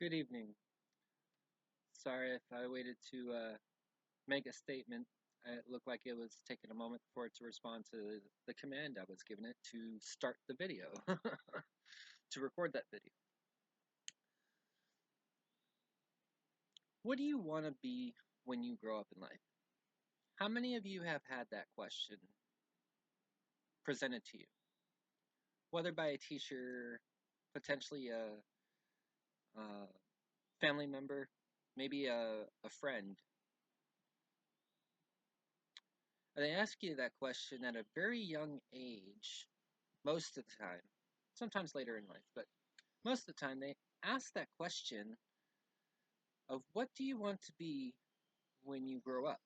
Good evening. Sorry if I waited to make a statement. It looked like it was taking a moment for it to respond to the command I was giving it to start the video, to record that video. What do you want to be when you grow up in life? How many of you have had that question presented to you? Whether by a teacher, potentially a family member, maybe a friend. And they ask you that question at a very young age, most of the time, sometimes later in life, but most of the time they ask that question of what do you want to be when you grow up?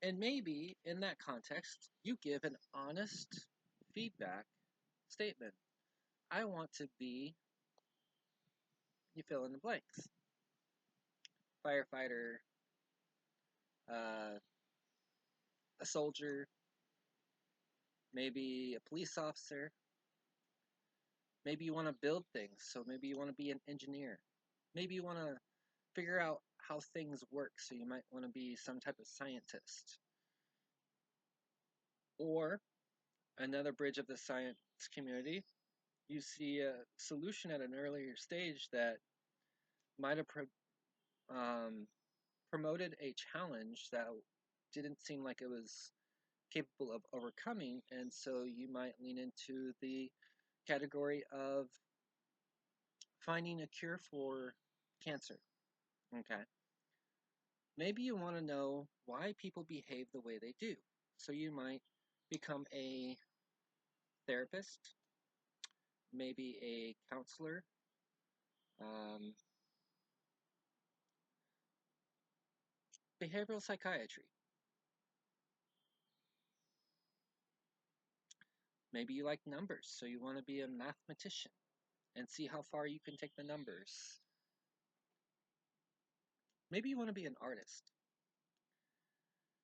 And maybe in that context, you give an honest feedback statement. I want to be, you fill in the blanks, firefighter, uh, a soldier, maybe a police officer. Maybe you want to build things, so maybe you want to be an engineer. Maybe you want to figure out how things work, so you might want to be some type of scientist. Or another bridge of the science community, you see a solution at an earlier stage that might have promoted a challenge that didn't seem like it was capable of overcoming, and so you might lean into the category of finding a cure for cancer. Okay. Maybe you want to know why people behave the way they do. So you might become a therapist, maybe a counselor, um, behavioral psychiatry. Maybe you like numbers, so you want to be a mathematician and see how far you can take the numbers. Maybe you want to be an artist.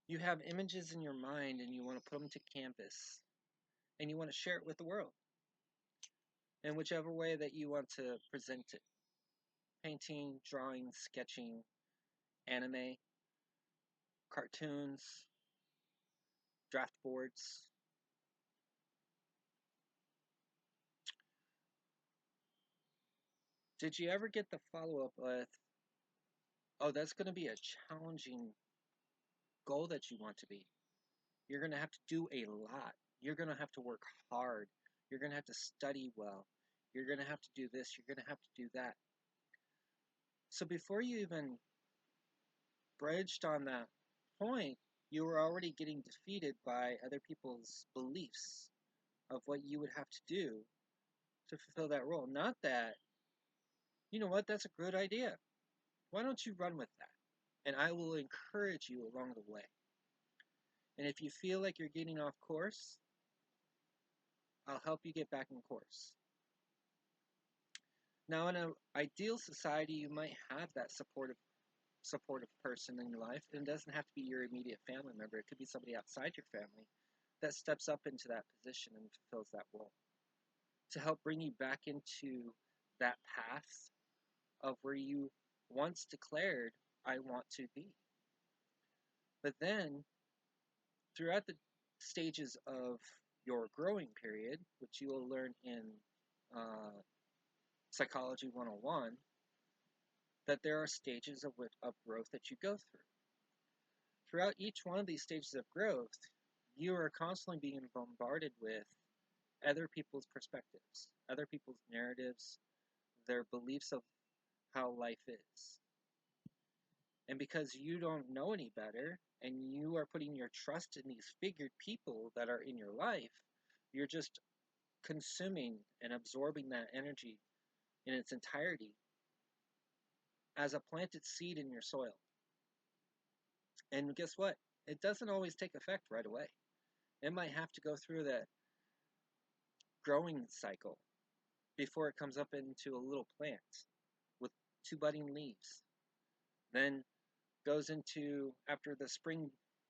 You have images in your mind and you want to put them to canvas and you want to share it with the world in whichever way that you want to present it. Painting, drawing, sketching, anime, cartoons, draft boards. Did you ever get the follow up with, oh, that's going to be a challenging goal that you want to be? You're going to have to do a lot. You're going to have to work hard. You're going to have to study well. You're going to have to do this. You're going to have to do that. So before you even bridged on that point, you were already getting defeated by other people's beliefs of what you would have to do to fulfill that role. Not that, you know what, that's a good idea. Why don't you run with that? And I will encourage you along the way. And if you feel like you're getting off course, I'll help you get back in course. Now, in an ideal society, you might have that supportive person in your life. And it doesn't have to be your immediate family member. It could be somebody outside your family that steps up into that position and fulfills that role to help bring you back into that path of where you once declared, I want to be. But then, throughout the stages of your growing period, which you will learn in uh, Psychology 101, that there are stages of growth that you go through. Throughout each one of these stages of growth, you are constantly being bombarded with other people's perspectives, other people's narratives, their beliefs of how life is. And because you don't know any better, and you are putting your trust in these figured people that are in your life, you're just consuming and absorbing that energy in its entirety as a planted seed in your soil. And guess what? It doesn't always take effect right away. It might have to go through that growing cycle before it comes up into a little plant with two budding leaves. Then goes into, after the spring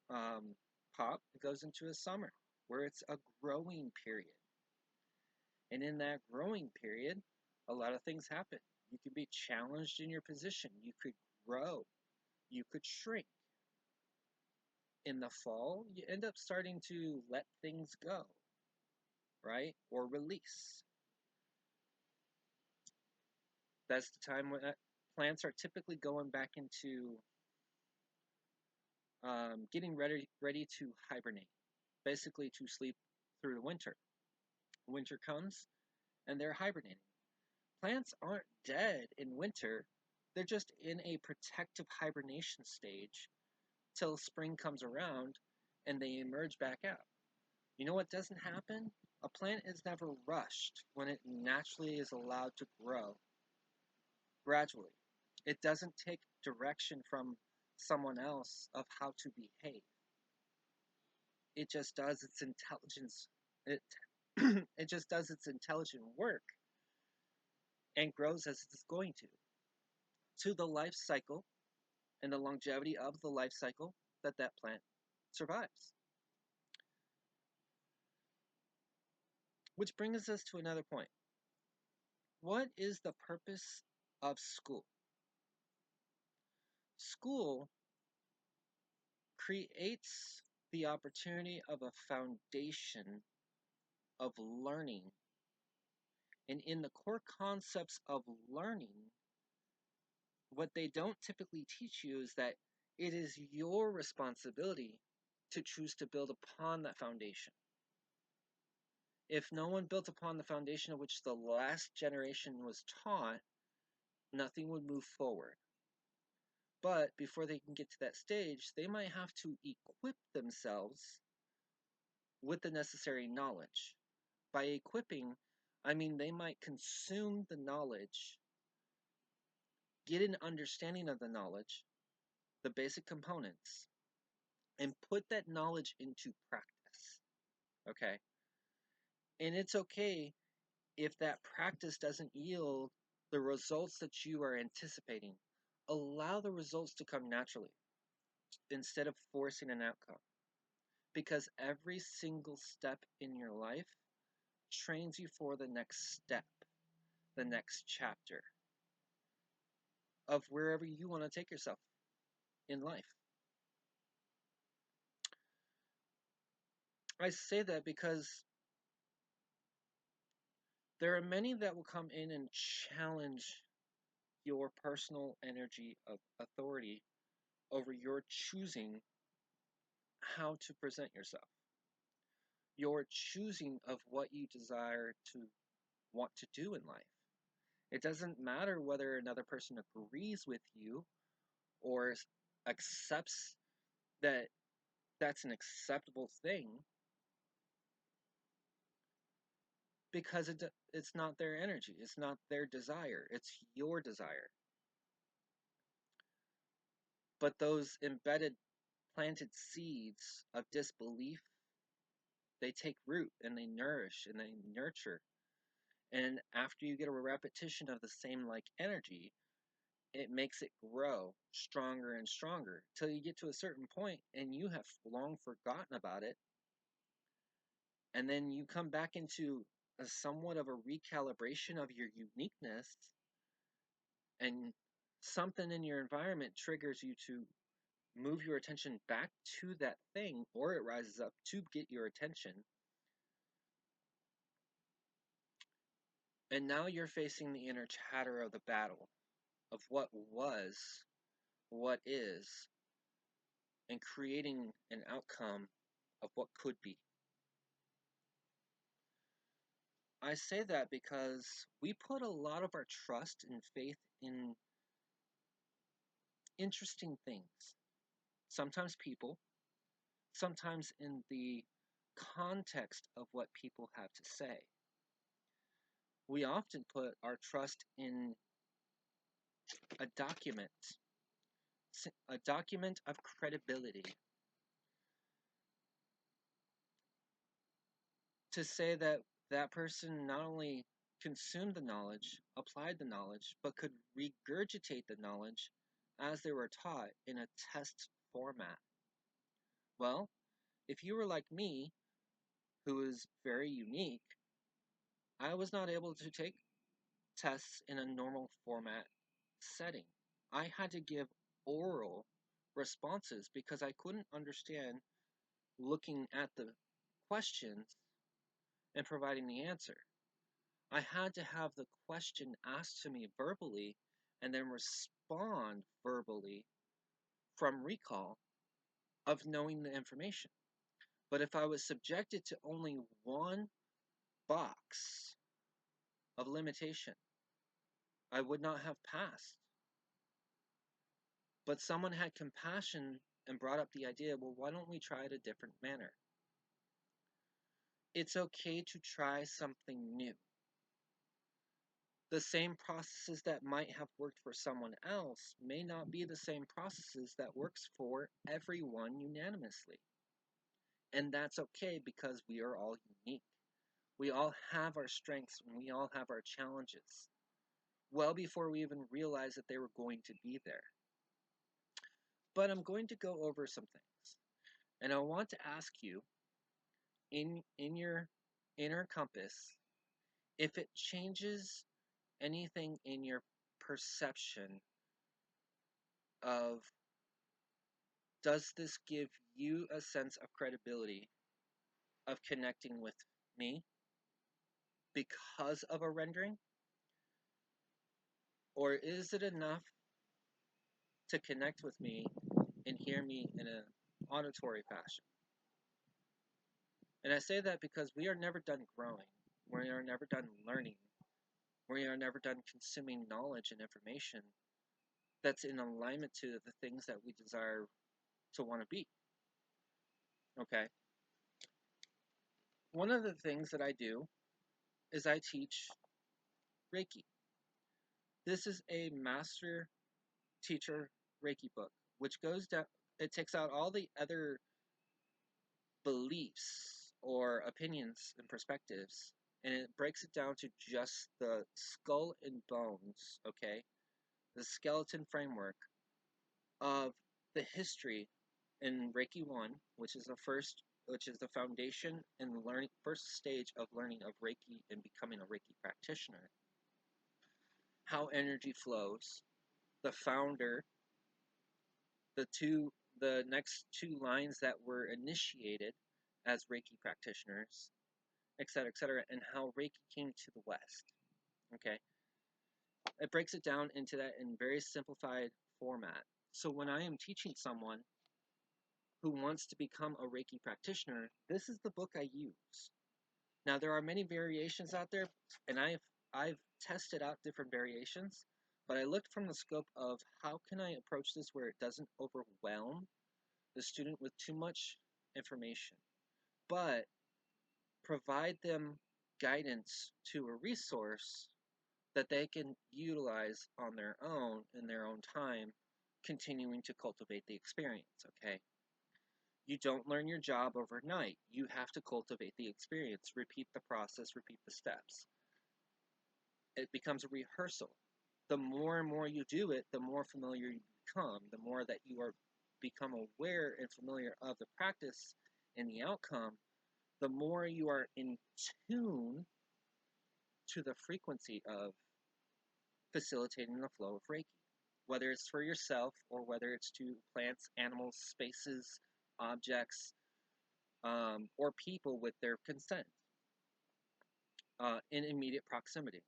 pop, it goes into a summer where it's a growing period. And in that growing period, a lot of things happen. You could be challenged in your position. You could grow. You could shrink. In the fall, you end up starting to let things go, right? Or release. That's the time when plants are typically going back into getting ready to hibernate, basically to sleep through the winter. Winter comes and they're hibernating. Plants aren't dead in winter, they're just in a protective hibernation stage till spring comes around and they emerge back out. You know what doesn't happen? A plant is never rushed when it naturally is allowed to grow gradually. It doesn't take direction from someone else of how to behave. It just does its intelligence. It it just does its intelligent work and grows as it's going to the life cycle and the longevity of the life cycle that that plant survives. Which brings us to another point. What is the purpose of school? School creates the opportunity of a foundation of learning. And in the core concepts of learning, what they don't typically teach you is that it is your responsibility to choose to build upon that foundation. If no one built upon the foundation of which the last generation was taught, nothing would move forward. But before they can get to that stage, they might have to equip themselves with the necessary knowledge. By equipping, I mean they might consume the knowledge, get an understanding of the knowledge, the basic components, and put that knowledge into practice. Okay? And it's okay if that practice doesn't yield the results that you are anticipating. Allow the results to come naturally instead of forcing an outcome. Because every single step in your life trains you for the next step, the next chapter of wherever you want to take yourself in life. I say that because there are many that will come in and challenge your personal energy of authority over your choosing how to present yourself, your choosing of what you desire to want to do in life. It doesn't matter whether another person agrees with you or accepts that that's an acceptable thing because it's not their energy, it's not their desire, it's your desire. But those embedded planted seeds of disbelief, they take root and they nourish and they nurture. And after you get a repetition of the same like energy, it makes it grow stronger and stronger till you get to a certain point and you have long forgotten about it. And then you come back into a somewhat of a recalibration of your uniqueness, and something in your environment triggers you to move your attention back to that thing, or it rises up to get your attention. And now you're facing the inner chatter of the battle of what was, what is, and creating an outcome of what could be. I say that because we put a lot of our trust and faith in interesting things. Sometimes people, sometimes in the context of what people have to say. We often put our trust in a document of credibility, to say that that person not only consumed the knowledge, applied the knowledge, but could regurgitate the knowledge as they were taught in a test format. Well, if you were like me, who is very unique, I was not able to take tests in a normal format setting. I had to give oral responses because I couldn't understand looking at the questions and providing the answer. I had to have the question asked to me verbally and then respond verbally from recall of knowing the information. But if I was subjected to only one box of limitation, I would not have passed. But someone had compassion and brought up the idea, well, why don't we try it a different manner? It's okay to try something new. The same processes that might have worked for someone else may not be the same processes that works for everyone unanimously. And that's okay because we are all unique. We all have our strengths and we all have our challenges. Well before we even realized that they were going to be there. But I'm going to go over some things. And I want to ask you in your inner compass if it changes anything in your perception of, does this give you a sense of credibility of connecting with me because of a rendering? Or is it enough to connect with me and hear me in an auditory fashion? And I say that because we are never done growing. We are never done learning. We are never done consuming knowledge and information that's in alignment to the things that we desire to want to be. Okay? One of the things that I do is I teach Reiki. This is a master teacher Reiki book, which goes down, it takes out all the other beliefs or opinions and perspectives, and it breaks it down to just the skull and bones, okay? The skeleton framework of the history in Reiki 1, which is the foundation and the learning first stage of learning of Reiki and becoming a Reiki practitioner. How energy flows, the founder, the next two lines that were initiated as Reiki practitioners, etc., and how Reiki came to the West. Okay, it breaks it down into that in very simplified format. So when I am teaching someone who wants to become a Reiki practitioner, this is the book I use. Now there are many variations out there, and I've tested out different variations, but I looked from the scope of how can I approach this where it doesn't overwhelm the student with too much information, but provide them guidance to a resource that they can utilize on their own in their own time, continuing to cultivate the experience, okay? You don't learn your job overnight. You have to cultivate the experience, repeat the process, repeat the steps. It becomes a rehearsal. The more and more you do it, the more familiar you become, the more that you are become aware and familiar of the practice and the outcome, the more you are in tune to the frequency of facilitating the flow of Reiki, whether it's for yourself or whether it's to plants, animals, spaces, objects, or people with their consent in immediate proximity.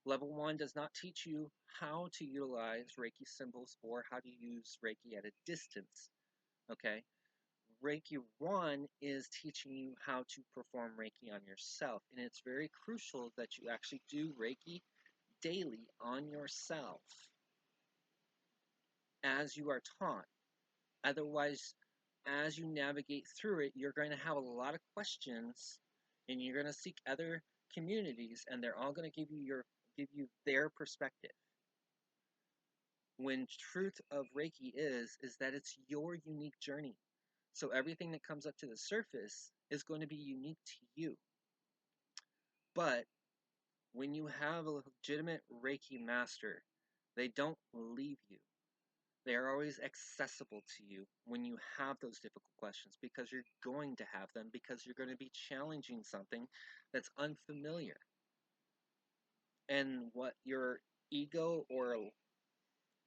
Level 1 does not teach you how to utilize Reiki symbols or how to use Reiki at a distance. Okay? Reiki 1 is teaching you how to perform Reiki on yourself. And it's very crucial that you actually do Reiki daily on yourself as you are taught. Otherwise, as you navigate through it, you're going to have a lot of questions and you're going to seek other communities and they're all going to give you their perspective. When truth of Reiki is that it's your unique journey. So everything that comes up to the surface is going to be unique to you. But when you have a legitimate Reiki master, they don't leave you. They are always accessible to you when you have those difficult questions because you're going to have them because you're going to be challenging something that's unfamiliar. And what your ego or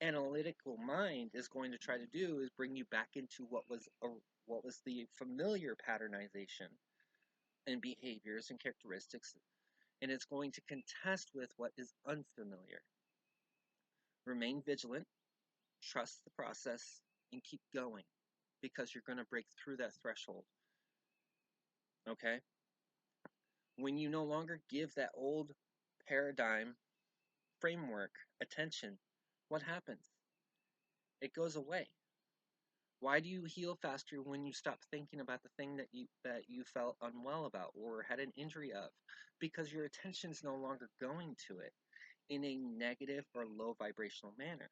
analytical mind is going to try to do is bring you back into what was the familiar patternization and behaviors and characteristics, and it's going to contest with what is unfamiliar. Remain vigilant, trust the process, and keep going because you're going to break through that threshold. Okay? When you no longer give that old paradigm framework attention, what happens? It goes away. Why do you heal faster when you stop thinking about the thing that you felt unwell about or had an injury of? Because your attention's no longer going to it in a negative or low vibrational manner.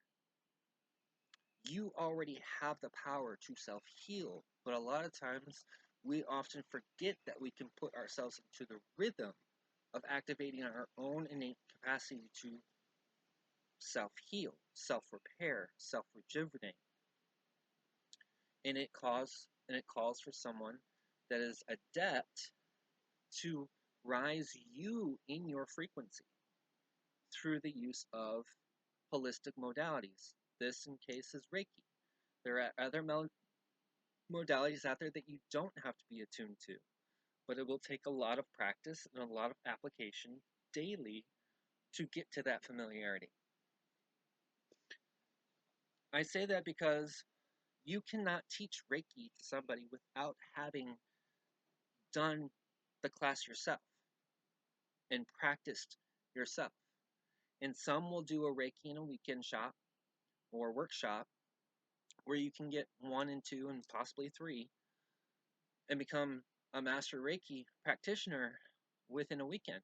You already have the power to self-heal, but a lot of times we often forget that we can put ourselves into the rhythm of activating our own innate capacity to self-heal, self-repair, self-rejuvenate. And it calls for someone that is adept to rise you in your frequency through the use of holistic modalities. This, in case, is Reiki. There are other modalities out there that you don't have to be attuned to, but it will take a lot of practice and a lot of application daily to get to that familiarity. I say that because you cannot teach Reiki to somebody without having done the class yourself and practiced yourself. And some will do a Reiki in a weekend shop or workshop where you can get 1 and 2 and possibly 3 and become a master Reiki practitioner within a weekend.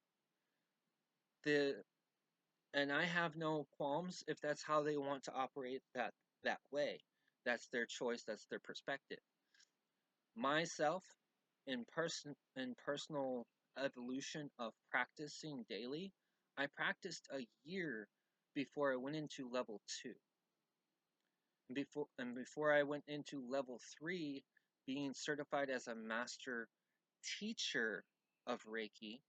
And I have no qualms if that's how they want to operate that way. That's their choice, that's their perspective. Myself, in personal evolution of practicing daily, I practiced a year before I went into level 2. Before I went into level 3, being certified as a master teacher of Reiki,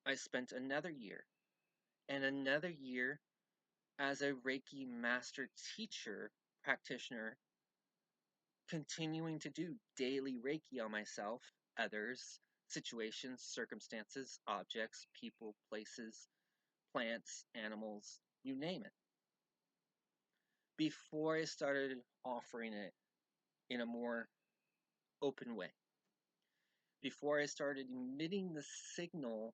I spent another year and another year as a Reiki master teacher practitioner, continuing to do daily Reiki on myself, others, situations, circumstances, objects, people, places, plants, animals, you name it, before I started offering it in a more open way. Before I started emitting the signal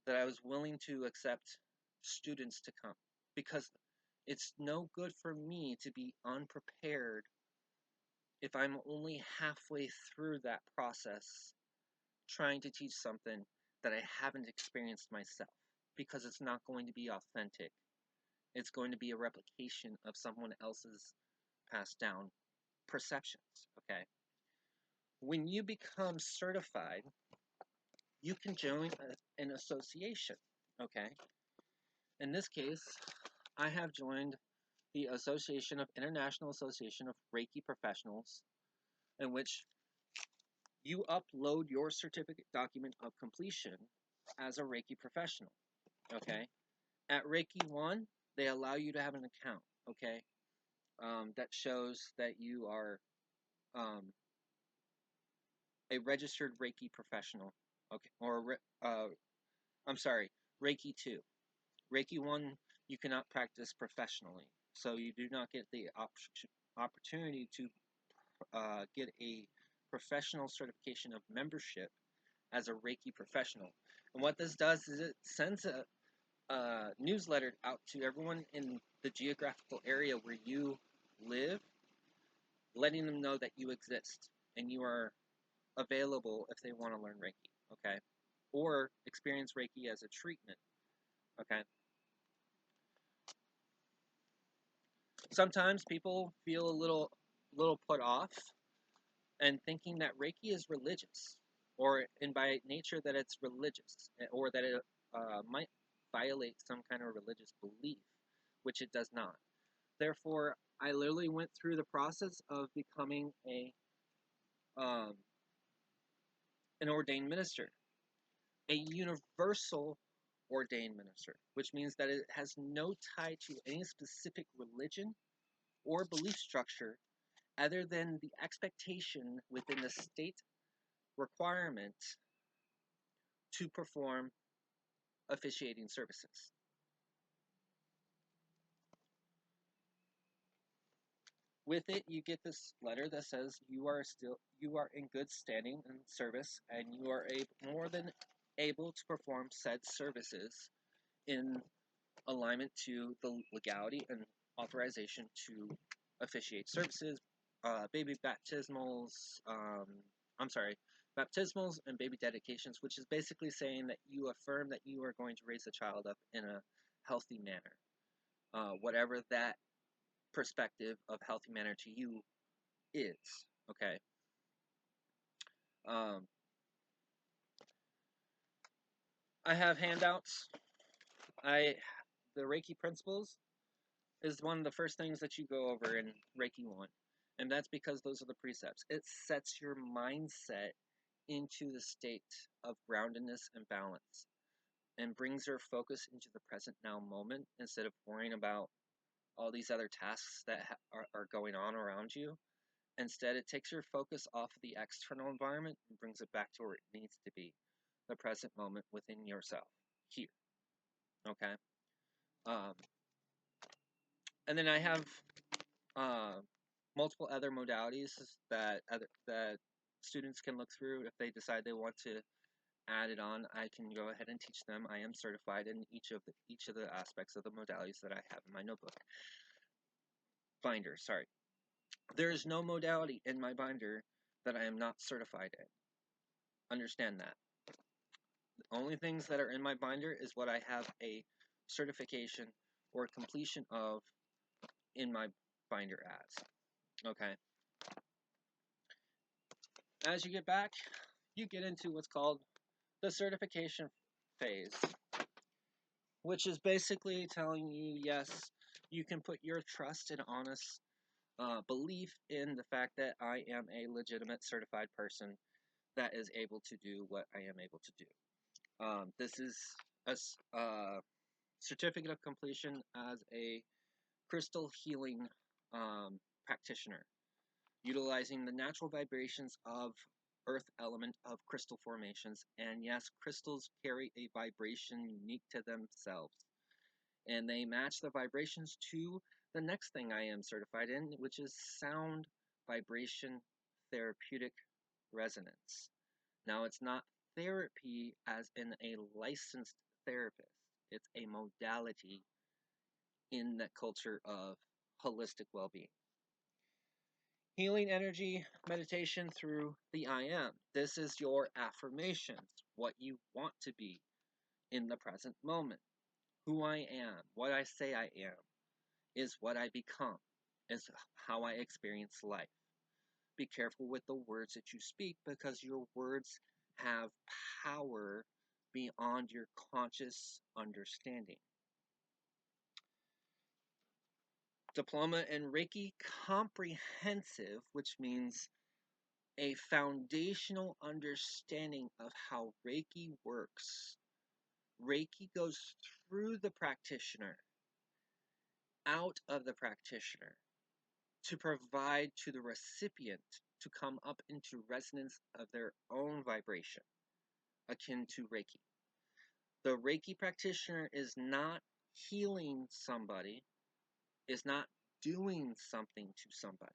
that I was willing to accept students to come. Because it's no good for me to be unprepared if I'm only halfway through that process trying to teach something that I haven't experienced myself. Because it's not going to be authentic. It's going to be a replication of someone else's passed down perceptions, okay? When you become certified, you can join an association, okay? In this case, I have joined the International Association of Reiki Professionals, in which you upload your certificate document of completion as a Reiki professional, okay? At Reiki 1, they allow you to have an account, okay? That shows that you are a registered Reiki professional, okay? I'm sorry, Reiki 2. Reiki 1, you cannot practice professionally, so you do not get the opportunity to get a professional certification of membership as a Reiki professional. And what this does is it sends a newsletter out to everyone in the geographical area where you live, letting them know that you exist and you are available if they want to learn Reiki, okay? Or experience Reiki as a treatment, okay? Sometimes people feel a little put off and thinking that Reiki is religious, or in by nature that it's religious, or that it might violate some kind of religious belief, which it does not. Therefore, I literally went through the process of becoming an ordained minister. a universal ordained minister, which means that it has no tie to any specific religion or belief structure other than the expectation within the state requirement to perform officiating services. With it, you get this letter that says you are in good standing and service, and you are more than able to perform said services in alignment to the legality and authorization to officiate services, baby baptismals. I'm sorry, baptismals and baby dedications, which is basically saying that you affirm that you are going to raise the child up in a healthy manner, whatever that perspective of healthy manner to you is. Okay. Um, I have handouts. I the Reiki principles is one of the first things that you go over in Reiki 1. And that's because those are the precepts. It sets your mindset into the state of groundedness and balance and brings your focus into the present now moment instead of worrying about all these other tasks that are going on around you. Instead, it takes your focus off of the external environment and brings it back to where it needs to be, the present moment within yourself, here. Okay? Um, and then I have uh, multiple other modalities that students can look through if they decide they want to add it on. I can go ahead and teach them. I am certified in each of the aspects of the modalities that I have in my notebook binder. Sorry, there is no modality in my binder that I am not certified in. Understand that. The only things that are in my binder is what I have a certification or completion of in my binder as. Okay. As you get back, you get into what's called the certification phase, which is basically telling you, yes, you can put your trust and honest belief in the fact that I am a legitimate certified person that is able to do what I am able to do. This is a certificate of completion as a crystal healing practitioner, utilizing the natural vibrations of earth element of crystal formations. And yes, crystals carry a vibration unique to themselves. And they match the vibrations to the next thing I am certified in, which is sound vibration therapeutic resonance. Now, it's not therapy as in a licensed therapist, it's a modality in the culture of holistic well being. Healing energy meditation through the I am. This is your affirmations, what you want to be in the present moment. Who I am, what I say I am, is what I become, is how I experience life. Be careful with the words that you speak because your words have power beyond your conscious understanding. Diploma in Reiki Comprehensive, which means a foundational understanding of how Reiki works. Reiki goes through the practitioner, out of the practitioner, to provide to the recipient to come up into resonance of their own vibration, akin to Reiki. The Reiki practitioner is not healing somebody, is not doing something to somebody,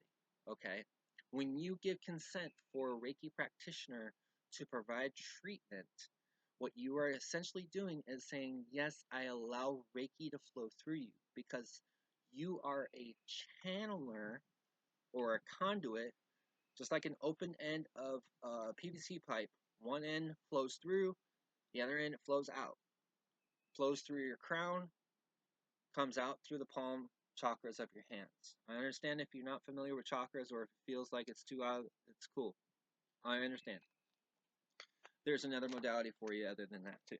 okay? When you give consent for a Reiki practitioner to provide treatment, what you are essentially doing is saying, yes, I allow Reiki to flow through you because you are a channeler or a conduit, just like an open end of a PVC pipe. One end flows through, the other end flows out. Flows through your crown, comes out through the palm chakras of your hands. I understand if you're not familiar with chakras or if it feels like it's too out, it's cool. I understand. There's another modality for you other than that too.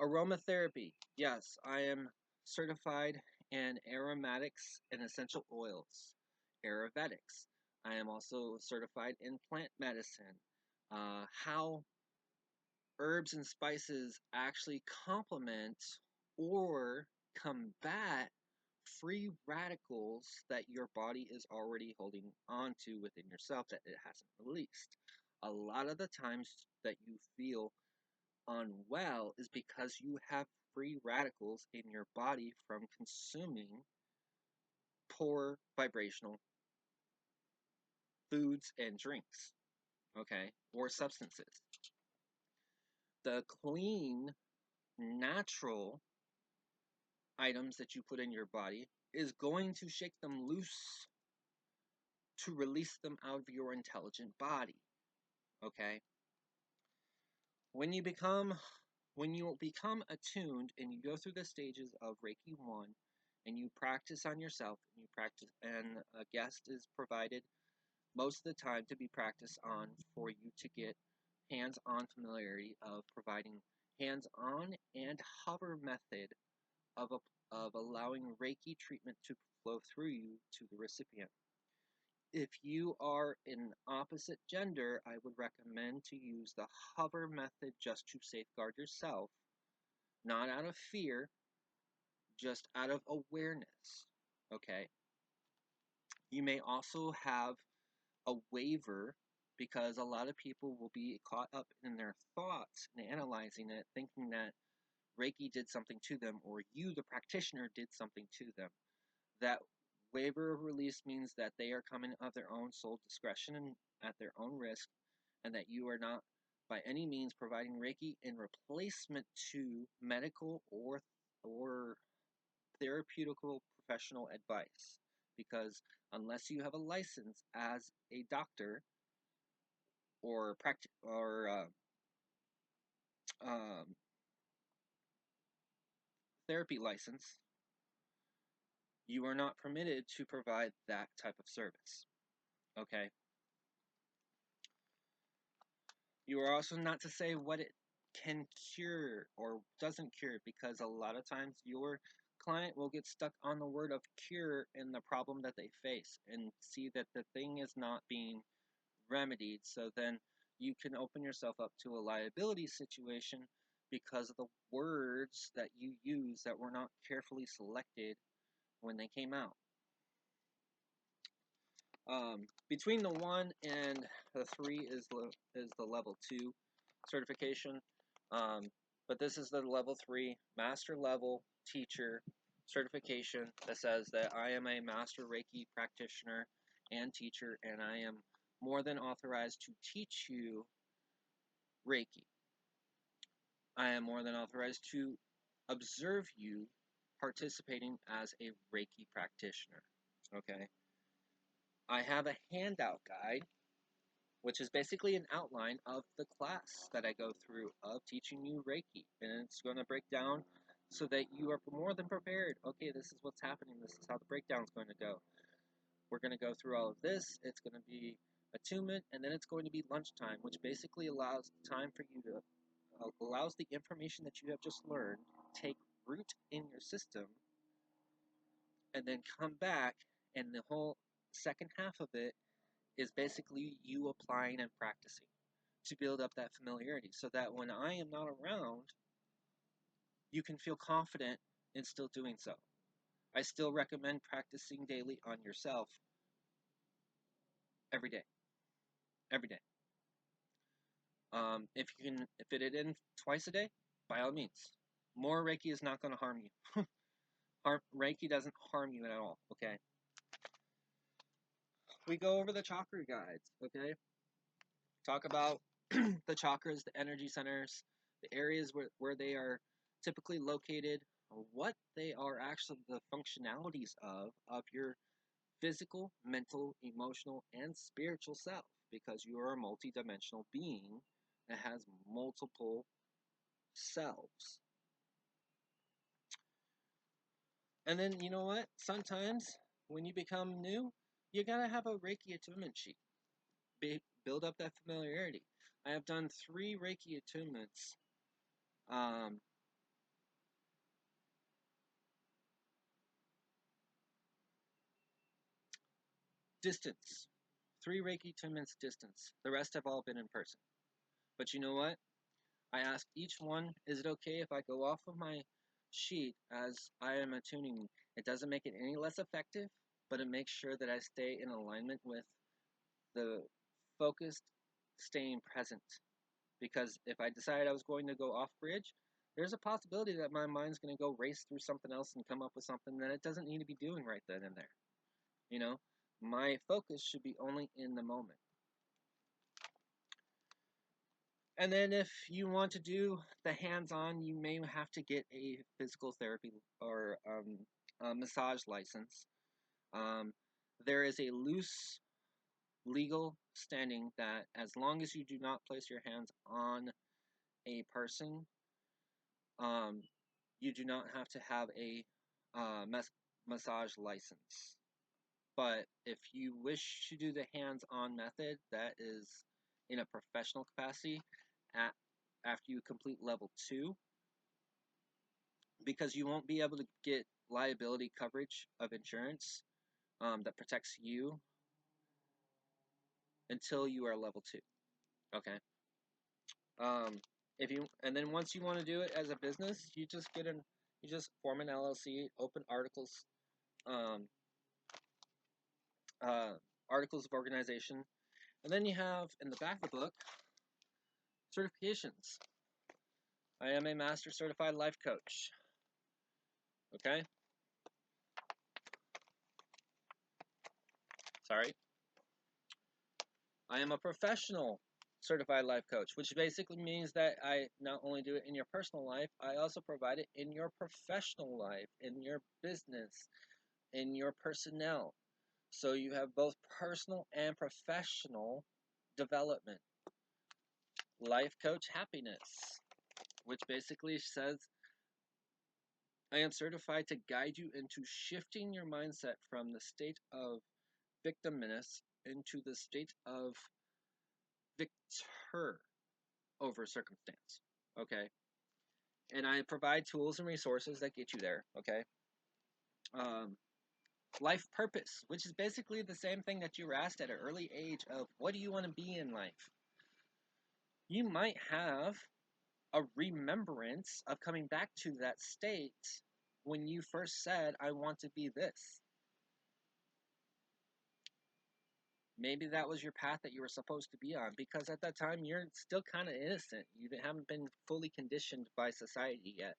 Aromatherapy. Yes, I am certified in aromatics and essential oils. Ayurvedics. I am also certified in plant medicine. How herbs and spices actually complement or combat free radicals that your body is already holding onto within yourself that it hasn't released. A lot of the times that you feel unwell is because you have free radicals in your body from consuming poor vibrational foods and drinks, okay, or substances. The clean, natural items that you put in your body is going to shake them loose to release them out of your intelligent body, okay? When you become attuned and you go through the stages of Reiki 1 and you practice on yourself and you practice and a guest is provided most of the time to be practiced on for you to get hands-on familiarity of providing hands-on and hover method of, of allowing Reiki treatment to flow through you to the recipient. If you are an opposite gender, I would recommend to use the hover method just to safeguard yourself, not out of fear, just out of awareness. Okay? You may also have a waiver because a lot of people will be caught up in their thoughts and analyzing it, thinking that Reiki did something to them or you, the practitioner, did something to them. That waiver of release means that they are coming of their own sole discretion and at their own risk, and that you are not by any means providing Reiki in replacement to medical or therapeutical professional advice. Because unless you have a license as a doctor or um, therapy license, you are not permitted to provide that type of service. Okay? You are also not to say what it can cure or doesn't cure because a lot of times your client will get stuck on the word of cure and the problem that they face and see that the thing is not being remedied. So then you can open yourself up to a liability situation because of the words that you use that were not carefully selected when they came out. Between the 1 and the 3 is the level 2 certification, but this is the level 3 master level teacher certification that says that I am a master Reiki practitioner and teacher, and I am more than authorized to teach you Reiki. I am more than authorized to observe you participating as a Reiki practitioner. Okay. I have a handout guide, which is basically an outline of the class that I go through of teaching you Reiki. And it's going to break down so that you are more than prepared. Okay, this is what's happening. This is how the breakdown is going to go. We're going to go through all of this. It's going to be attunement, and then it's going to be lunchtime, which basically allows time for you to, allows the information that you have just learned take root in your system, and then come back, and the whole second half of it is basically you applying and practicing to build up that familiarity so that when I am not around, you can feel confident in still doing so. I still recommend practicing daily on yourself every day. Every day. If you can fit it in twice a day, by all means. More Reiki is not going to harm you. Reiki doesn't harm you at all, okay? We go over the chakra guides, okay? Talk about the chakras, the energy centers, the areas where they are typically located, what they are actually the functionalities of your physical, mental, emotional, and spiritual self, because you are a multidimensional being that has multiple selves. And then, you know what? Sometimes when you become new, you gotta have a Reiki attunement sheet. Build up that familiarity. I have done 3 Reiki attunements. Distance. 3 Reiki attunements distance. The rest have all been in person. But you know what? I ask each one, is it okay if I go off of my sheet as I am attuning? It doesn't make it any less effective, but it makes sure that I stay in alignment with the focused staying present. Because if I decided I was going to go off bridge, there's a possibility that my mind's going to go race through something else and come up with something that it doesn't need to be doing right then and there. You know, my focus should be only in the moment. And then if you want to do the hands-on, you may have to get a physical therapy or a massage license. Um, there is a loose legal standing that as long as you do not place your hands on a person, um, you do not have to have a massage license. But if you wish to do the hands-on method, that is in a professional capacity at after you complete level 2, because you won't be able to get liability coverage of insurance that protects you until you are level 2. Okay. If you and then once you want to do it as a business, you just form an LLC, open um, uh, articles of organization, and then you have in the back of the book certifications. I am a master certified life coach. Okay. Sorry. I am a professional certified life coach, which basically means that I not only do it in your personal life, I also provide it in your professional life, in your business, in your personnel. So you have both personal and professional development. Life coach happiness, which basically says I am certified to guide you into shifting your mindset from the state of victimness into the state of victor over circumstance. Okay. And I provide tools and resources that get you there. Okay. Um, life purpose, which is basically the same thing that you were asked at an early age of what do you want to be in life? You might have a remembrance of coming back to that state when you first said, I want to be this. Maybe that was your path that you were supposed to be on because at that time you're still kind of innocent. You haven't been fully conditioned by society yet.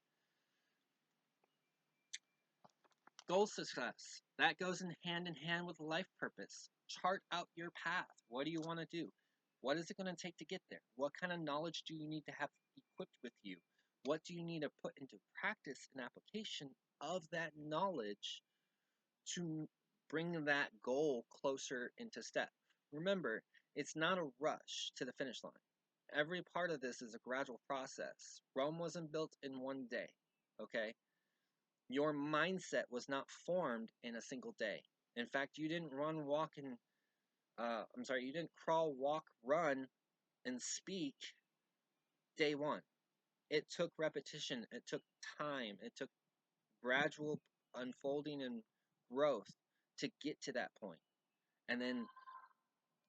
Goal success. That goes in hand with life purpose. Chart out your path. What do you want to do? What is it going to take to get there? What kind of knowledge do you need to have equipped with you? What do you need to put into practice and application of that knowledge to bring that goal closer into step? Remember, it's not a rush to the finish line. Every part of this is a gradual process. Rome wasn't built in one day, okay? Your mindset was not formed in a single day. In fact, you didn't you didn't crawl, walk, run, and speak day one. It took repetition, it took time, it took gradual unfolding and growth to get to that point. And then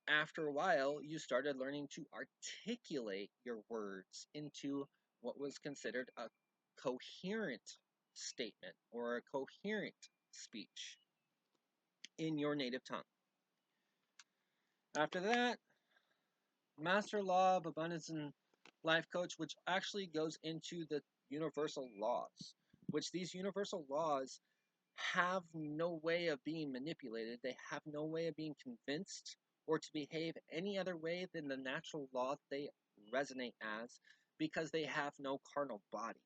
after a while, you started learning to articulate your words into what was considered a coherent statement or a coherent speech in your native tongue. After that, Master Law of Abundance and Life Coach, which actually goes into the universal laws, which these universal laws have no way of being manipulated. They have no way of being convinced or to behave any other way than the natural law they resonate as because they have no carnal body.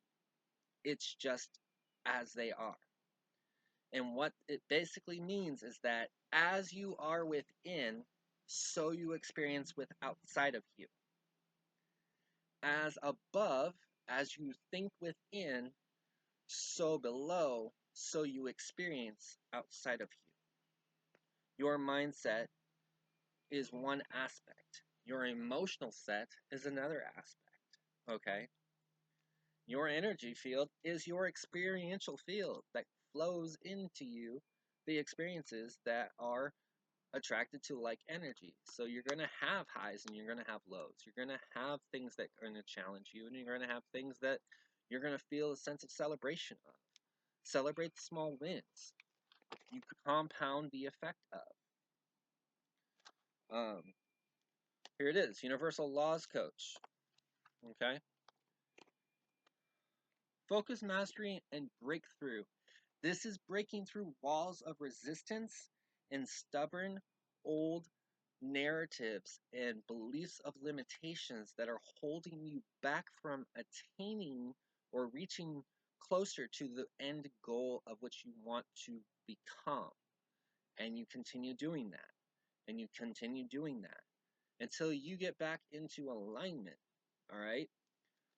It's just as they are. And what it basically means is that as you are within, so you experience with outside of you. As above, as you think within, so below, so you experience outside of you. Your mindset is one aspect. Your emotional set is another aspect. Okay? Your energy field is your experiential field that flows into you the experiences that are attracted to like energy. So you're going to have highs and you're going to have lows. You're going to have things that are going to challenge you, and you're going to have things that you're going to feel a sense of celebration of. Celebrate the small wins. You compound the effect of. Um, Here it is, Universal Laws Coach. Okay? Focus, mastery, and breakthrough. This is breaking through walls of resistance and stubborn old narratives and beliefs of limitations that are holding you back from attaining or reaching closer to the end goal of which you want to become. And you continue doing that. And you continue doing that until you get back into alignment. All right?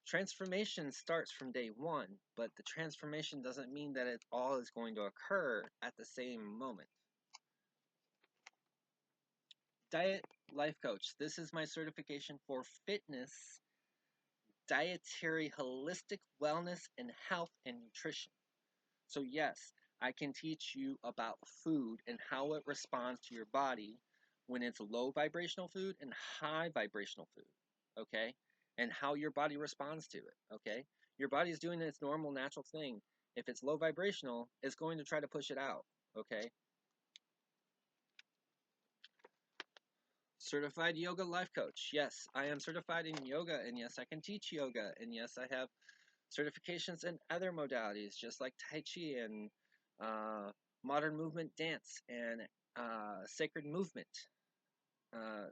Transformation starts from day one, but the transformation doesn't mean that it all is going to occur at the same moment. Diet Life Coach. This is my certification for fitness, dietary, holistic wellness, and health and nutrition. So, yes, I can teach you about food and how it responds to your body when it's low vibrational food and high vibrational food, okay? And how your body responds to it, okay? Your body is doing its normal, natural thing. If it's low vibrational, it's going to try to push it out, okay? Certified yoga life coach. Yes, I am certified in yoga, and yes, I can teach yoga, and yes, I have certifications in other modalities, just like Tai Chi and uh, modern movement dance and sacred movement. Uh,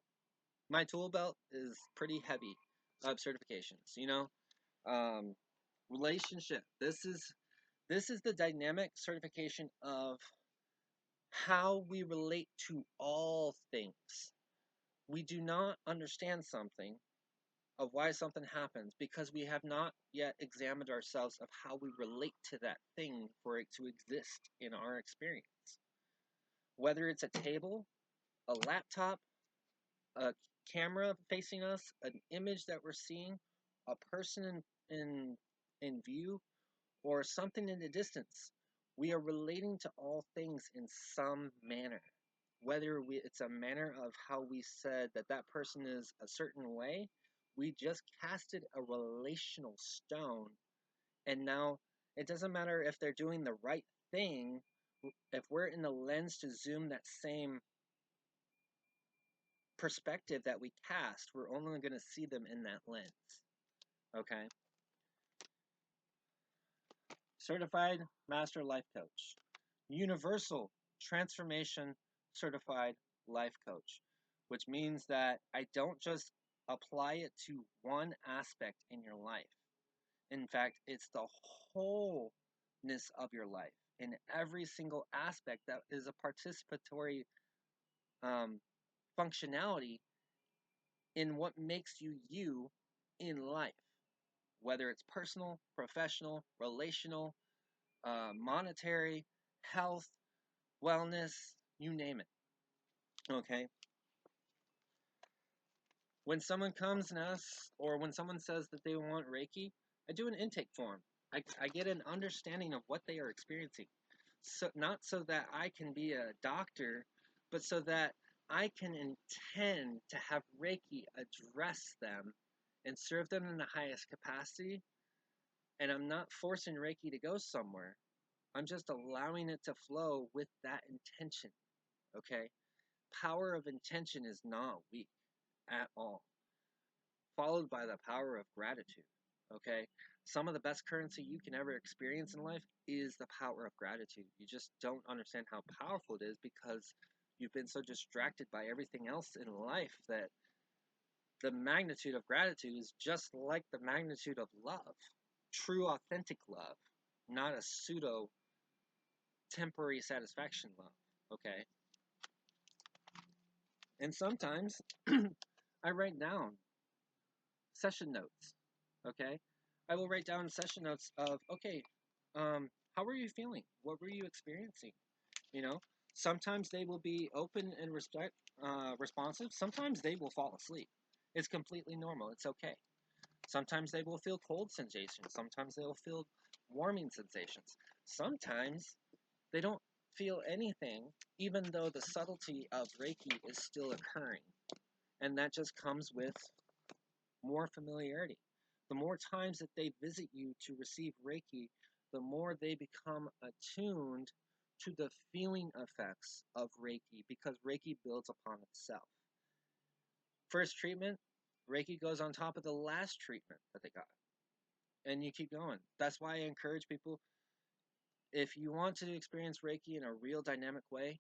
my tool belt is pretty heavy of certifications. Um, relationship. This is the dynamic certification of how we relate to all things. We do not understand something of why something happens because we have not yet examined ourselves of how we relate to that thing for it to exist in our experience. Whether it's a table, a laptop, a camera facing us, an image that we're seeing, a person in view, or something in the distance, we are relating to all things in some manner. Whether it's a manner of how we said that that person is a certain way, we just casted a relational stone, and now it doesn't matter if they're doing the right thing. If we're in the lens to zoom that same perspective that we cast, we're only going to see them in that lens. Okay? Certified Master Life Coach. Universal Transformation Certified Life Coach, which means that I don't just apply it to one aspect in your life. In fact, it's the wholeness of your life in every single aspect that is a participatory um, functionality in what makes you you in life, whether it's personal, professional, relational, monetary, health, wellness, you name it. Okay? When someone comes and asks, or when someone says that they want Reiki, I do an intake form. I get an understanding of what they are experiencing. So, not so that I can be a doctor, but so that I can intend to have Reiki address them and serve them in the highest capacity. And I'm not forcing Reiki to go somewhere. I'm just allowing it to flow with that intention. Okay? Power of intention is not weak at all. Followed by the power of gratitude. Okay? Some of the best currency you can ever experience in life is the power of gratitude. You just don't understand how powerful it is because you've been so distracted by everything else in life that the magnitude of gratitude is just like the magnitude of love. True, authentic love, not a pseudo temporary satisfaction love. Okay? And sometimes I write down session notes. Okay? I will write down session notes of, okay, how were you feeling? What were you experiencing? You know, sometimes they will be open and responsive. Sometimes they will fall asleep. It's completely normal. It's okay. Sometimes they will feel cold sensations. Sometimes they will feel warming sensations. Sometimes they don't feel anything, even though the subtlety of Reiki is still occurring. And that just comes with more familiarity. The more times that they visit you to receive Reiki, the more they become attuned to the feeling effects of Reiki because Reiki builds upon itself. First treatment, Reiki goes on top of the last treatment that they got. And you keep going. That's why I encourage people, if you want to experience Reiki in a real dynamic way,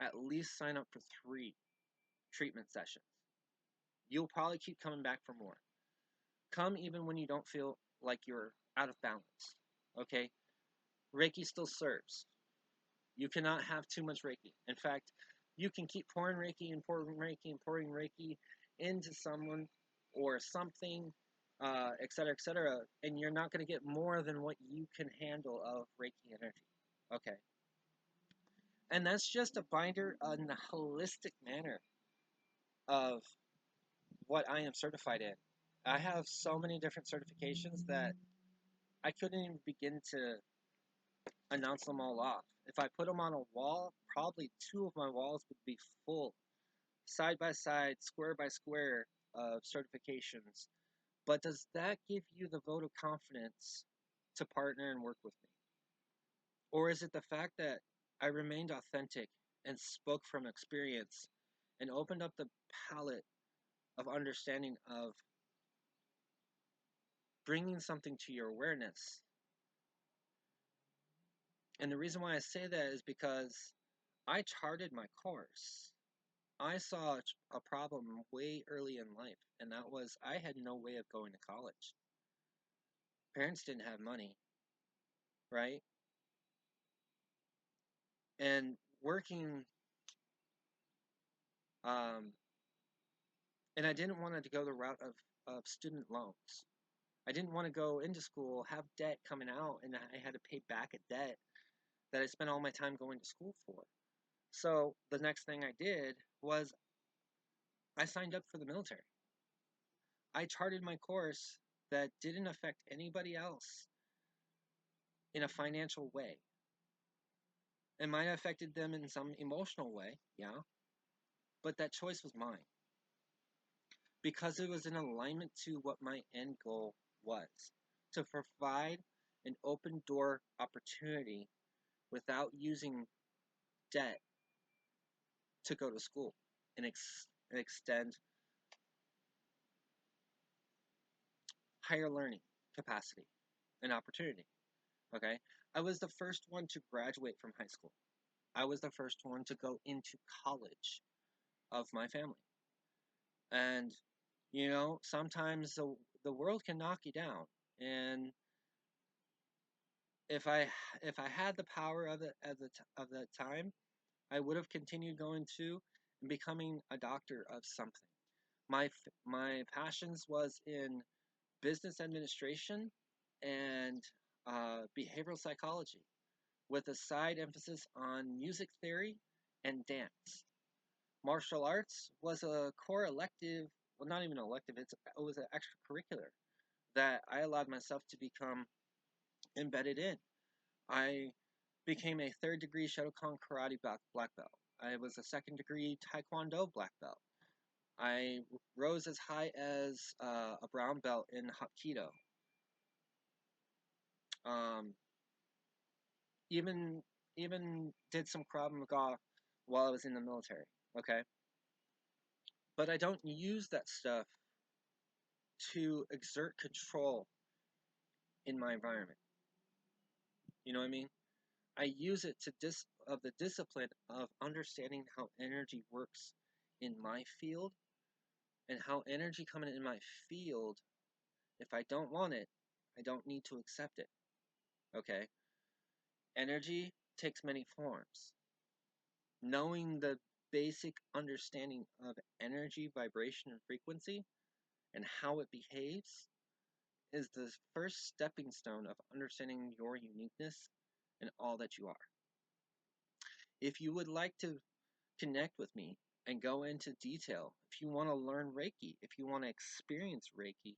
at least sign up for 3 treatment sessions. You'll probably keep coming back for more. Come even when you don't feel like you're out of balance. Okay? Reiki still serves. You cannot have too much Reiki. In fact, you can keep pouring Reiki and pouring Reiki and pouring Reiki into someone or something, etc., and you're not going to get more than what you can handle of Reiki energy. Okay? And that's just a binder in the holistic manner of what I am certified in. I have so many different certifications that I couldn't even begin to announce them all off. If I put them on a wall, probably 2 of my walls would be full, side by side, square by square, of certifications. But does that give you the vote of confidence to partner and work with me? Or is it the fact that I remained authentic and spoke from experience and opened up the palette of understanding of bringing something to your awareness? And the reason why I say that is because I charted my course. I saw a problem way early in life, and that was I had no way of going to college. Parents didn't have money, right? And working, um, and I didn't want to go the route of student loans. I didn't want to go into school, have debt coming out, and I had to pay back a debt that I spent all my time going to school for. So the next thing I did was I signed up for the military. I charted my course that didn't affect anybody else in a financial way. It might have affected them in some emotional way, yeah, but that choice was mine because it was in alignment to what my end goal was, to provide an open door opportunity without using debt to go to school and extend higher learning capacity and opportunity. Okay, I was the first one to graduate from high school. I was the first one to go into college of my family. And sometimes the world can knock you down. And if I if I had the power of it at of that time, I would have continued going to and becoming a doctor of something. My passions was in business administration and behavioral psychology, with a side emphasis on music theory and dance. Martial arts was a core elective, well, not even elective, it was an extracurricular that I allowed myself to become embedded in. I became a 3rd-degree Shotokan Karate black belt. I was a 2nd-degree Taekwondo black belt. I rose as high as a brown belt in Hapkido. Um, even even did some Krav Maga while I was in the military. Okay, but I don't use that stuff to exert control in my environment. You know what I mean? I use it to of the discipline of understanding how energy works in my field and how energy coming in my field, if I don't want it, I don't need to accept it. Okay? Energy takes many forms. Knowing the basic understanding of energy, vibration, and frequency and how it behaves is the first stepping stone of understanding your uniqueness and all that you are. If you would like to connect with me and go into detail, if you want to learn Reiki, if you want to experience Reiki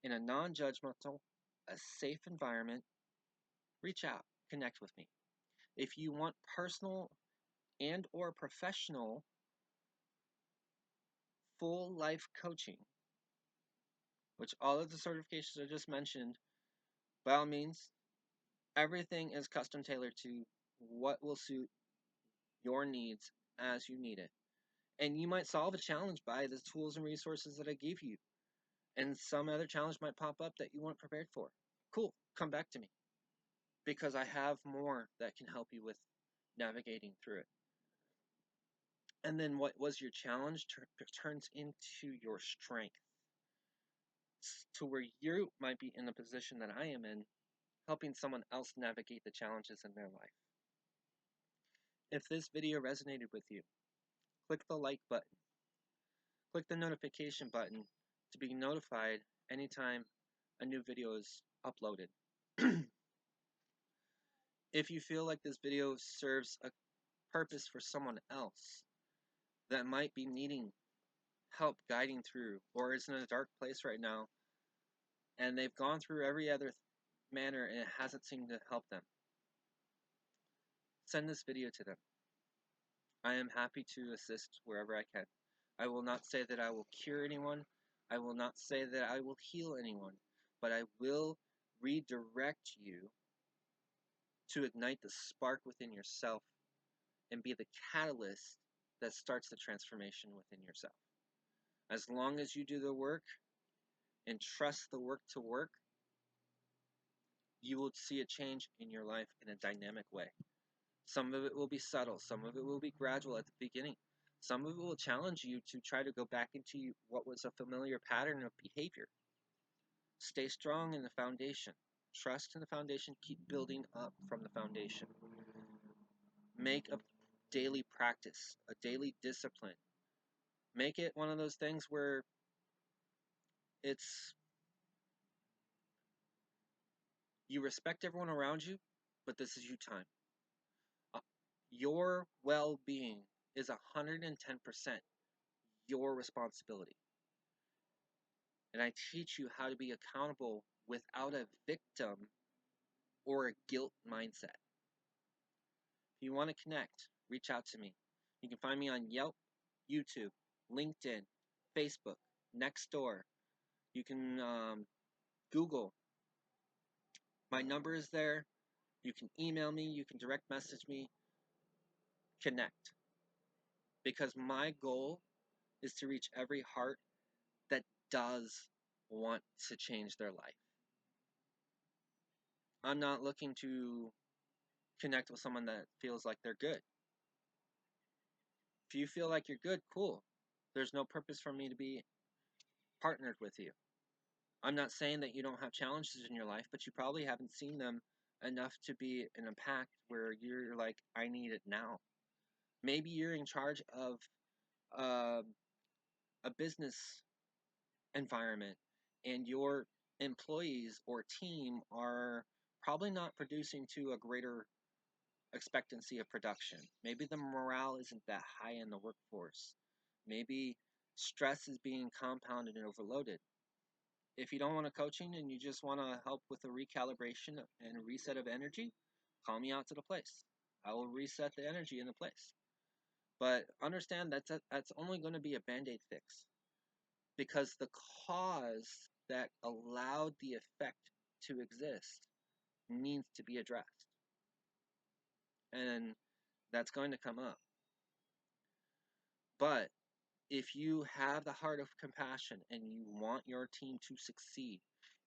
in a non-judgmental, a safe environment, reach out, connect with me. If you want personal and or professional full life coaching, which all of the certifications I just mentioned, by all means, everything is custom tailored to what will suit your needs as you need it. And you might solve a challenge by the tools and resources that I give you. And some other challenge might pop up that you weren't prepared for. Cool, come back to me because I have more that can help you with navigating through it. And then what was your challenge turns into your strength to where you might be in the position that I am in, helping someone else navigate the challenges in their life. If this video resonated with you, click the like button, click the notification button to be notified anytime a new video is uploaded. If you feel like this video serves a purpose for someone else that might be needing help guiding through or is in a dark place right now and they've gone through every other manner and it hasn't seemed to help them, send this video to them. I am happy to assist wherever I can. I will not say that I will cure anyone. I will not say that I will heal anyone, but I will redirect you to ignite the spark within yourself and be the catalyst that starts the transformation within yourself. As long as you do the work and trust the work to work, you will see a change in your life in a dynamic way. Some of it will be subtle, some of it will be gradual at the beginning. Some of it will challenge you to try to go back into what was a familiar pattern of behavior. Stay strong in the foundation. Trust in the foundation. Keep building up from the foundation. Make a daily practice, a daily discipline. Make it one of those things where it's you respect everyone around you, but this is you time. Your well-being is 110% your responsibility. And I teach you how to be accountable without a victim or a guilt mindset. If you want to connect, reach out to me. You can find me on Yelp, YouTube, LinkedIn, Facebook, Nextdoor. You can Google. My number is there. You can email me. You can direct message me. Connect. Because my goal is to reach every heart that does want to change their life. I'm not looking to connect with someone that feels like they're good. If you feel like you're good, cool. There's no purpose for me to be partnered with you. I'm not saying that you don't have challenges in your life, but you probably haven't seen them enough to be an impact where you're like, I need it now. Maybe you're in charge of a business environment and your employees or team are probably not producing to a greater expectancy of production. Maybe the morale isn't that high in the workforce. Maybe stress is being compounded and overloaded. If you don't want a coaching and you just want to help with a recalibration and a reset of energy, call me out to the place. I will reset the energy in the place. But understand that's only going to be a band-aid fix because the cause that allowed the effect to exist needs to be addressed. And that's going to come up. But if you have the heart of compassion and you want your team to succeed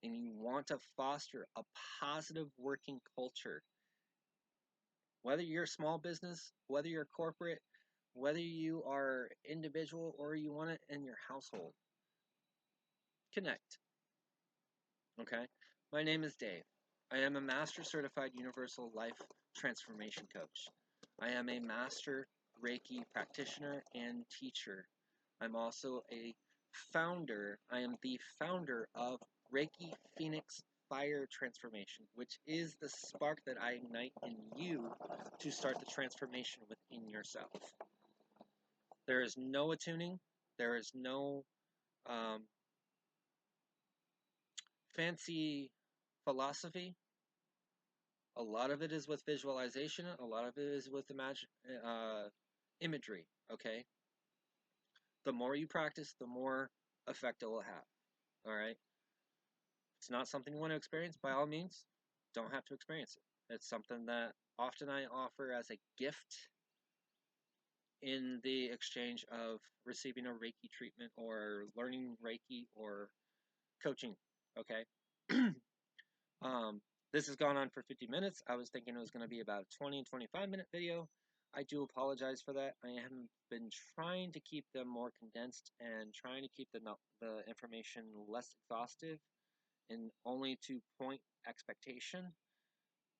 and you want to foster a positive working culture, whether you're a small business, whether you're corporate, whether you are individual or you want it in your household, connect. Okay? My name is Dave. I am a Master Certified Universal Life Transformation Coach. I am a Master Reiki practitioner and teacher. I'm also a founder. I am the founder of Reiki Phoenix Fire Transformation, which is the spark that I ignite in you to start the transformation within yourself. There is no attuning. There is no fancy philosophy. A lot of it is with visualization. A lot of it is with imagery. Okay, the more you practice, the more effect it will have. All right, it's not something you want to experience. By all means, don't have to experience it. It's something that often I offer as a gift in the exchange of receiving a Reiki treatment or learning Reiki or coaching. Okay. This has gone on for 50 minutes. I was thinking it was going to be about a 20 and 25-minute video. I do apologize for that. I have been trying to keep them more condensed and trying to keep the information less exhaustive and only to point expectation.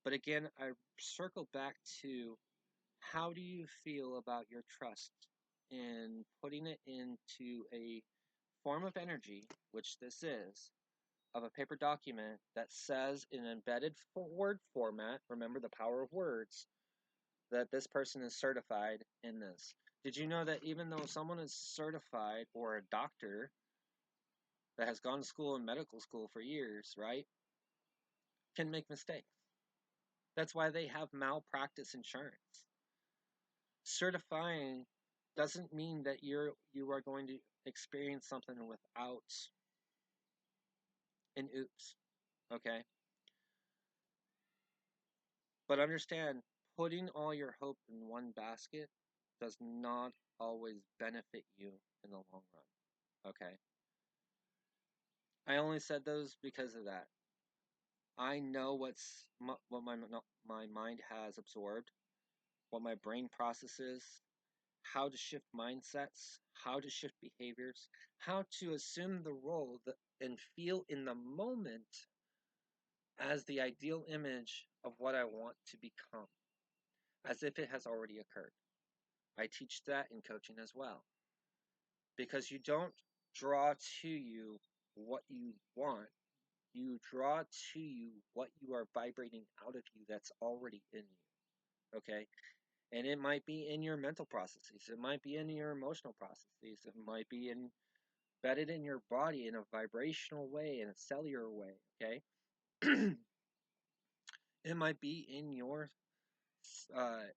But again, I circle back to how do you feel about your trust in putting it into a form of energy, which this is, of a paper document that says in an embedded word format, remember the power of words, that this person is certified in this. Did you know that even though someone is certified or a doctor that has gone to school in medical school for years, right, can make mistakes? That's why they have malpractice insurance. Certifying doesn't mean that you are going to experience something without an oops, okay? But understand, putting all your hope in one basket does not always benefit you in the long run, okay? I only said those because of that. I know what my mind has absorbed, what my brain processes, how to shift mindsets, how to shift behaviors, how to assume the role and feel in the moment as the ideal image of what I want to become, as if it has already occurred. I teach that in coaching as well. Because you don't draw to you what you want, you draw to you what you are vibrating out of you that's already in you. Okay? And it might be in your mental processes, it might be in your emotional processes, it might be embedded in your body in a vibrational way, in a cellular way. Okay? It might be in your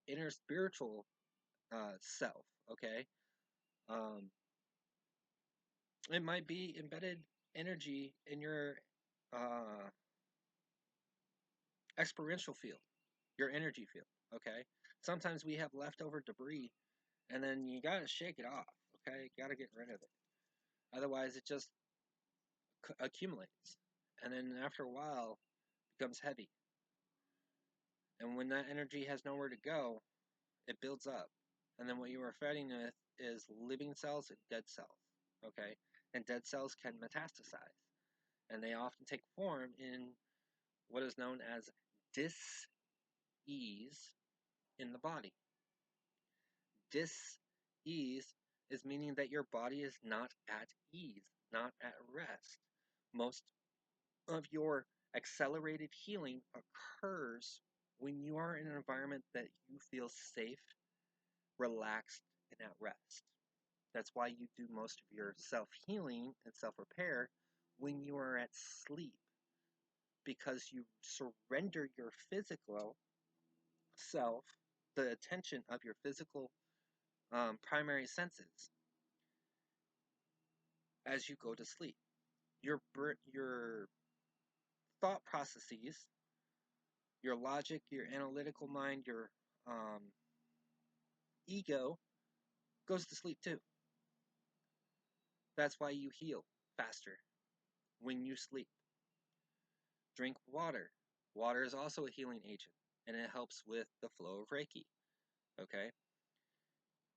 inner spiritual self. Okay? Um, it might be embedded energy in your uh, experiential field, your energy field. Okay? Sometimes we have leftover debris, and then you gotta shake it off. Okay? You gotta get rid of it. Otherwise, it just accumulates, and then after a while, becomes heavy. And when that energy has nowhere to go, it builds up. And then what you are fighting with is living cells and dead cells. Okay? And dead cells can metastasize. And they often take form in what is known as dis-ease in the body. Dis-ease is meaning that your body is not at ease, not at rest. Most of your accelerated healing occurs when you are in an environment that you feel safe, relaxed, and at rest. That's why you do most of your self-healing and self-repair when you are at sleep, because you surrender your physical self, the attention of your physical primary senses as you go to sleep. Your thought processes, your logic, your analytical mind, your um, ego goes to sleep too. That's why you heal faster when you sleep. Drink water. Water is also a healing agent, and it helps with the flow of Reiki. Okay?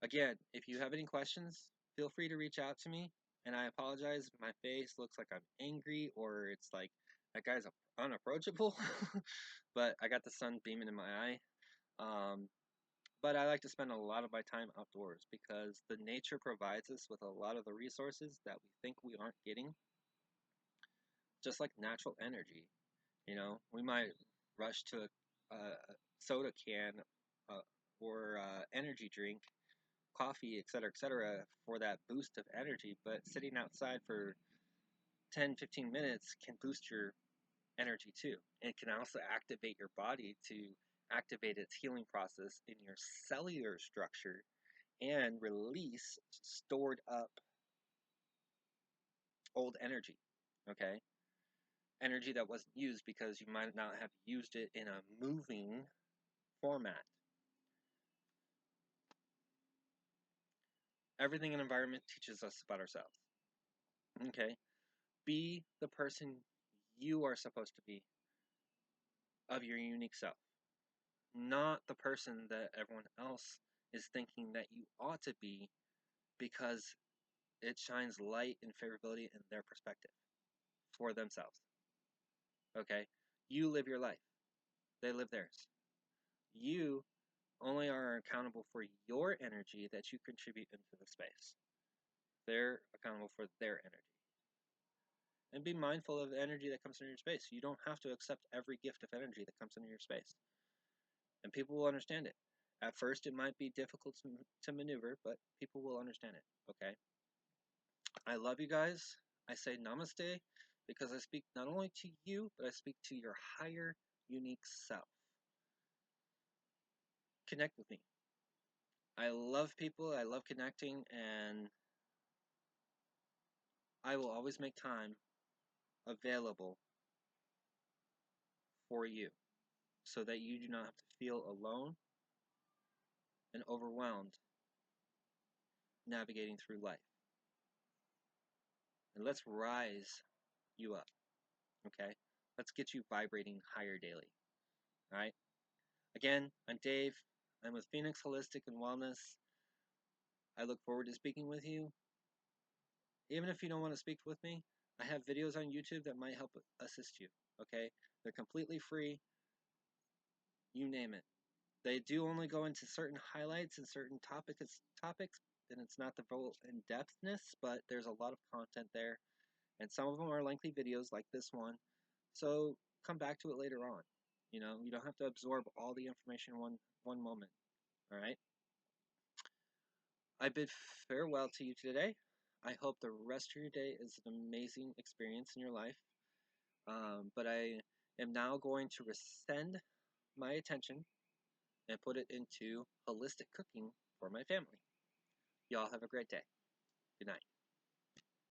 Again, if you have any questions, feel free to reach out to me. And I apologize if my face looks like I'm angry or it's like that guy's unapproachable. But I got the sun beaming in my eye. Um, but I like to spend a lot of my time outdoors because the nature provides us with a lot of the resources that we think we aren't getting, just like natural energy. You know, we might rush to a soda can or energy drink, coffee, etc., for that boost of energy, but sitting outside for 10, 15 minutes can boost your energy too. And it can also activate your body to activate its healing process in your cellular structure and release stored up old energy. Okay? Energy that wasn't used because you might not have used it in a moving format. Everything in environment teaches us about ourselves. Okay? Be the person you are supposed to be of your unique self, not the person that everyone else is thinking that you ought to be because it shines light and favorability in their perspective for themselves. Okay? You live your life, they live theirs. You only are accountable for your energy that you contribute into the space. They're accountable for their energy. And be mindful of the energy that comes into your space. You don't have to accept every gift of energy that comes into your space. And people will understand it. At first, it might be difficult to maneuver, but people will understand it. Okay? I love you guys. I say namaste because I speak not only to you, but I speak to your higher, unique self. Connect with me. I love people, I love connecting, and I will always make time available for you so that you do not have to feel alone and overwhelmed navigating through life. And let's rise you up, okay? Let's get you vibrating higher daily, all right? Again, I'm Dave. I'm with Phoenix Holistic and Wellness. I look forward to speaking with you. Even if you don't want to speak with me, I have videos on YouTube that might help assist you, okay? They're completely free. You name it. They do only go into certain highlights and certain topics, and it's not the full in-depthness, but there's a lot of content there. And some of them are lengthy videos like this one. So come back to it later on. You know, you don't have to absorb all the information in one moment. All right. I bid farewell to you today. I hope the rest of your day is an amazing experience in your life. But I am now going to rescind my attention and put it into holistic cooking for my family. Y'all have a great day. Good night.